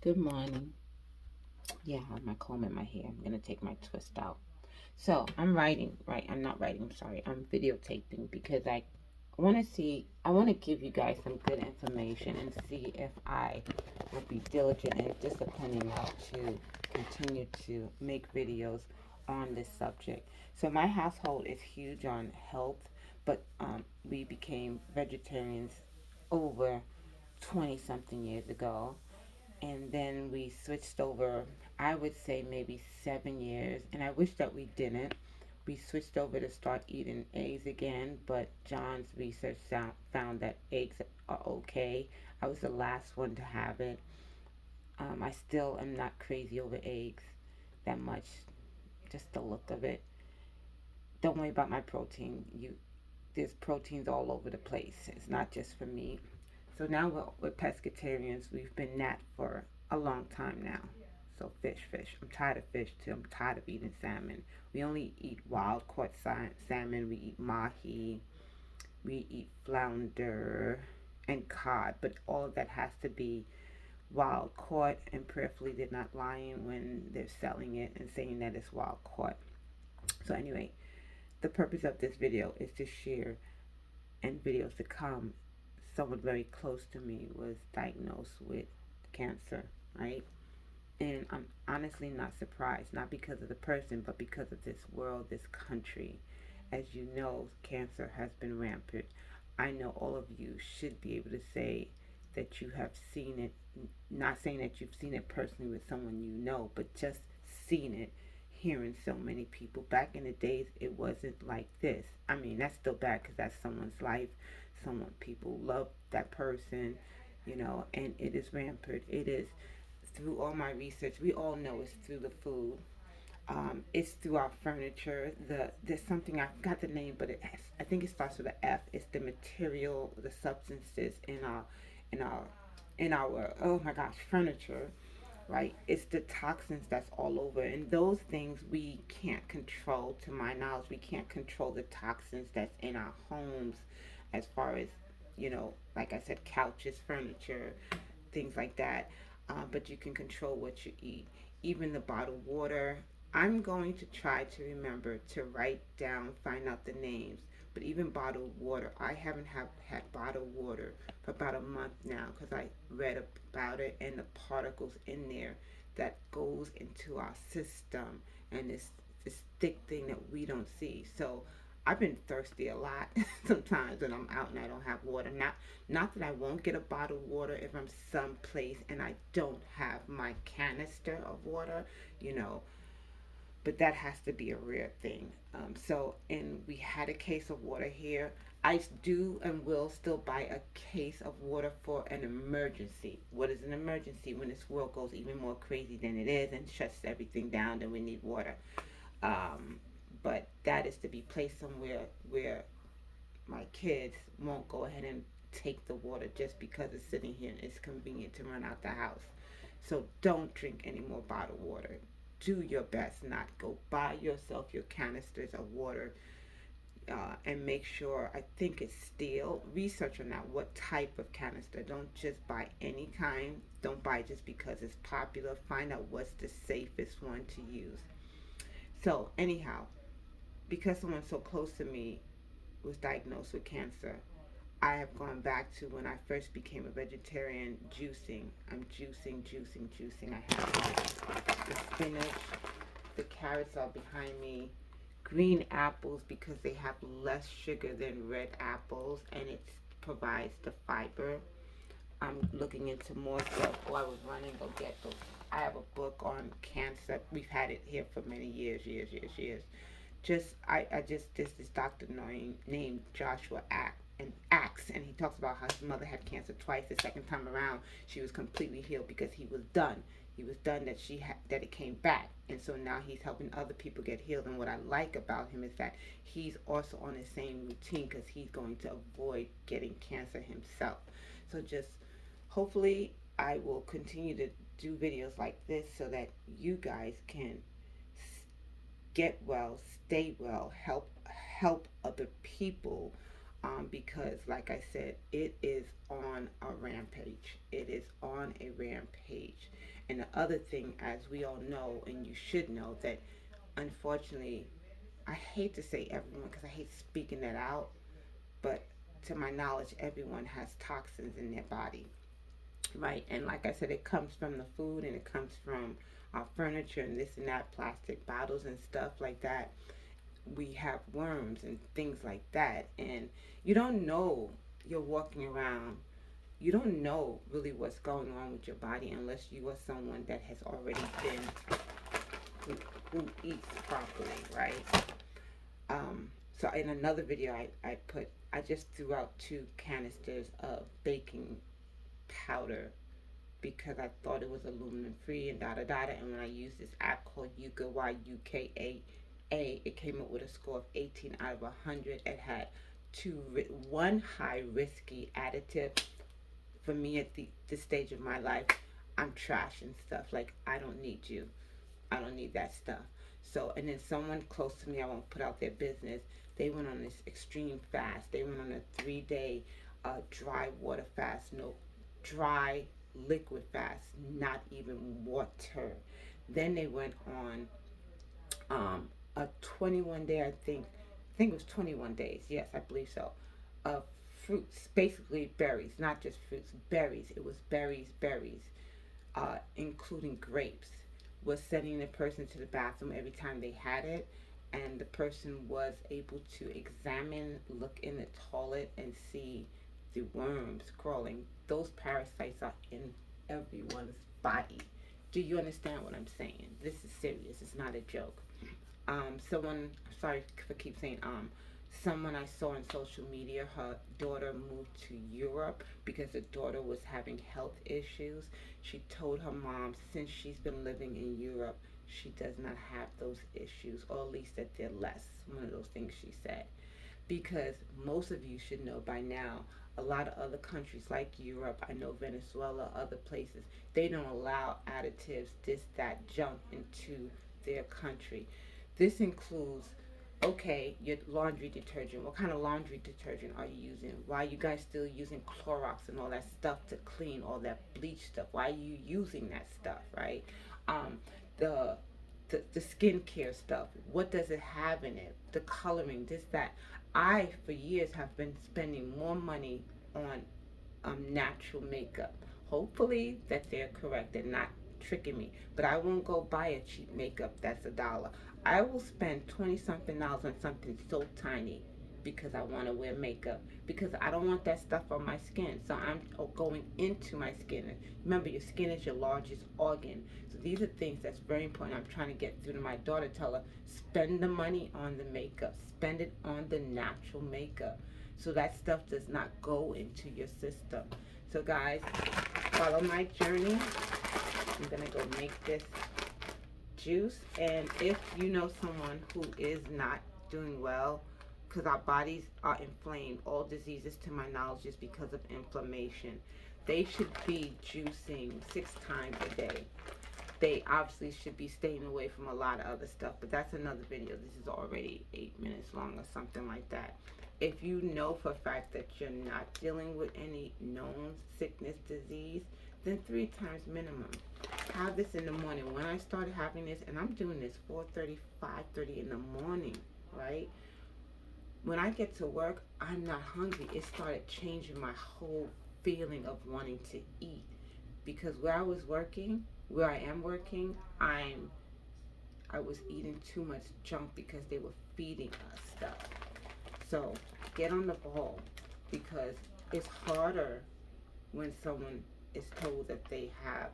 Good morning. Yeah, I have my comb in my hair. I'm gonna take my twist out. So I'm writing, right? I'm not writing, I'm sorry. I'm videotaping because I want to give you guys some good information and see if I will be diligent and disciplined enough to continue to make videos on this subject. So my household is huge on health, but we became vegetarians over 20 something years ago, and then we switched over, I would say maybe 7 years, and I wish that we didn't. We switched over to start eating eggs again, but John's research found that eggs are okay. I was the last one to have it. I still am not crazy over eggs that much, just the look of it. Don't worry about my protein. There's proteins all over the place. It's not just for meat. So now we're pescatarians. We've been that for a long time now. So fish. I'm tired of fish too. I'm tired of eating salmon. We only eat wild caught salmon. We eat mahi. We eat flounder and cod. But all of that has to be wild caught, and prayerfully they're not lying when they're selling it and saying that it's wild caught. So anyway, the purpose of this video is to share, and videos to come, someone very close to me was diagnosed with cancer, right? And I'm honestly not surprised, not because of the person, but because of this world, this country. As you know, cancer has been rampant. I know all of you should be able to say that you have seen it, not saying that you've seen it personally with someone you know, but just seen it, hearing so many people. Back in the days, it wasn't like this. I mean, that's still bad because that's someone's life. Someone, people love that person, and it is rampant. It is through all my research. We all know it's through the food. It's through our furniture. There's something, I forgot the name, but I think it starts with an F. It's the material, the substances in our in our, oh my gosh, furniture, right? It's the toxins that's all over, and those things we can't control. To my knowledge, we can't control the toxins that's in our homes, as far as, like I said, couches, furniture, things like that. But you can control what you eat, even the bottled water. I'm going to try to remember to write down, find out the names. But even bottled water, I haven't had bottled water for about a month now because I read about it and the particles in there that goes into our system, and this thick thing that we don't see. So I've been thirsty a lot sometimes when I'm out and I don't have water. Not that I won't get a bottle of water if I'm someplace and I don't have my canister of water, you know, but that has to be a rare thing. And we had a case of water here. I do and will still buy a case of water for an emergency. What is an emergency? When this world goes even more crazy than it is and shuts everything down, then we need water. Um, but that is to be placed somewhere where my kids won't go ahead and take the water just because it's sitting here and it's convenient to run out the house. So don't drink any more bottled water. Do your best not. Go buy yourself your canisters of water, and make sure, I think it's steel. Research on that. What type of canister? Don't just buy any kind. Don't buy just because it's popular. Find out what's the safest one to use. So, anyhow, because someone so close to me was diagnosed with cancer, I have gone back to when I first became a vegetarian, juicing. I'm juicing. I have the spinach, the carrots are behind me, green apples because they have less sugar than red apples, and it provides the fiber. I'm looking into more stuff. Oh, I was running to get those. I have a book on cancer. We've had it here for many years. I just this doctor named Joshua Axe, and he talks about how his mother had cancer twice. The second time around, she was completely healed because he was done. He was done that it came back, and so now he's helping other people get healed. And what I like about him is that he's also on the same routine because he's going to avoid getting cancer himself. So just hopefully I will continue to do videos like this so that you guys can get well, stay well, help other people, because, like I said, it is on a rampage. It is on a rampage. And the other thing, as we all know, and you should know, that unfortunately, I hate to say everyone because I hate speaking that out, but to my knowledge, everyone has toxins in their body, right? And like I said, it comes from the food and it comes from our furniture and this and that, plastic bottles and stuff like that. We have worms and things like that, and you don't know. You're walking around, you don't know really what's going on with your body unless you are someone that has already been, who eats properly, right? So in another video, I just threw out 2 canisters of baking powder because I thought it was aluminum free and da da da. And when I used this app called Yuka, Yukaa, it came up with a score of 18 out of 100. It had one high risky additive. For me at this stage of my life, I'm trash and stuff. Like, I don't need you. I don't need that stuff. So, and then someone close to me, I won't put out their business, they went on this extreme fast. They went on a 3 day dry water fast, no dry liquid fast, not even water. Then they went on a 21 day, I think it was 21 days. Yes, I believe so. Of fruits, basically berries, not just fruits, berries. It was berries, including grapes, was sending the person to the bathroom every time they had it. And the person was able to examine, look in the toilet, and see the worms crawling. Those parasites are in everyone's body. Do you understand what I'm saying? This is serious. It's not a joke. Someone, sorry for keep saying someone I saw on social media, her daughter moved to Europe because the daughter was having health issues. She told her mom, since she's been living in Europe, she does not have those issues, or at least that they're less. One of those things she said. Because most of you should know by now, a lot of other countries like Europe, I know Venezuela, other places, they don't allow additives, this, that, junk into their country. This includes, okay, your laundry detergent. What kind of laundry detergent are you using? Why are you guys still using Clorox and all that stuff to clean all that bleach stuff? Why are you using that stuff, right? Um, the the skincare stuff. What does it have in it? The coloring, this, that. I, for years, have been spending more money on natural makeup. Hopefully that they're correct. They're not tricking me. But I won't go buy a cheap makeup that's $1. I will spend 20 something dollars on something so tiny because I want to wear makeup, because I don't want that stuff on my skin. So I'm going into my skin. Remember, your skin is your largest organ. So these are things that's very important. I'm trying to get through to my daughter, tell her, spend the money on the makeup, spend it on the natural makeup, so that stuff does not go into your system. So guys, follow my journey. I'm gonna go make this juice. And if you know someone who is not doing well, because our bodies are inflamed, all diseases to my knowledge is because of inflammation, they should be juicing 6 times a day. They obviously should be staying away from a lot of other stuff, but that's another video. This is already 8 minutes long or something like that. If you know for a fact that you're not dealing with any known sickness, disease, then 3 times minimum. Have this in the morning. When I started having this, and I'm doing this 4:30, 5:30 in the morning, right? When I get to work, I'm not hungry. It started changing my whole feeling of wanting to eat, because where I am working, I was eating too much junk because they were feeding us stuff. So get on the ball, because it's harder when someone is told that they have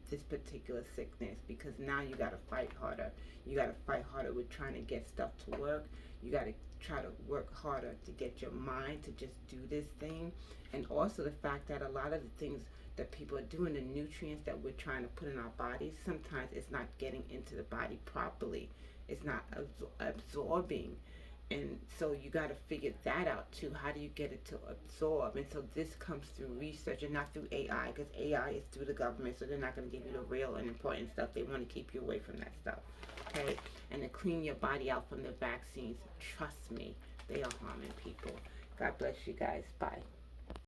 this particular sickness, because now you got to fight harder. You got to fight harder with trying to get stuff to work. You got to try to work harder to get your mind to just do this thing. And also the fact that a lot of the things that people are doing, the nutrients that we're trying to put in our bodies, sometimes it's not getting into the body properly. It's not absorbing. And so you got to figure that out too. How do you get it to absorb? And so this comes through research and not through AI, because AI is through the government, so they're not going to give you the real and important stuff. They want to keep you away from that stuff. Okay? And to clean your body out from the vaccines, trust me, they are harming people. God bless you guys. Bye.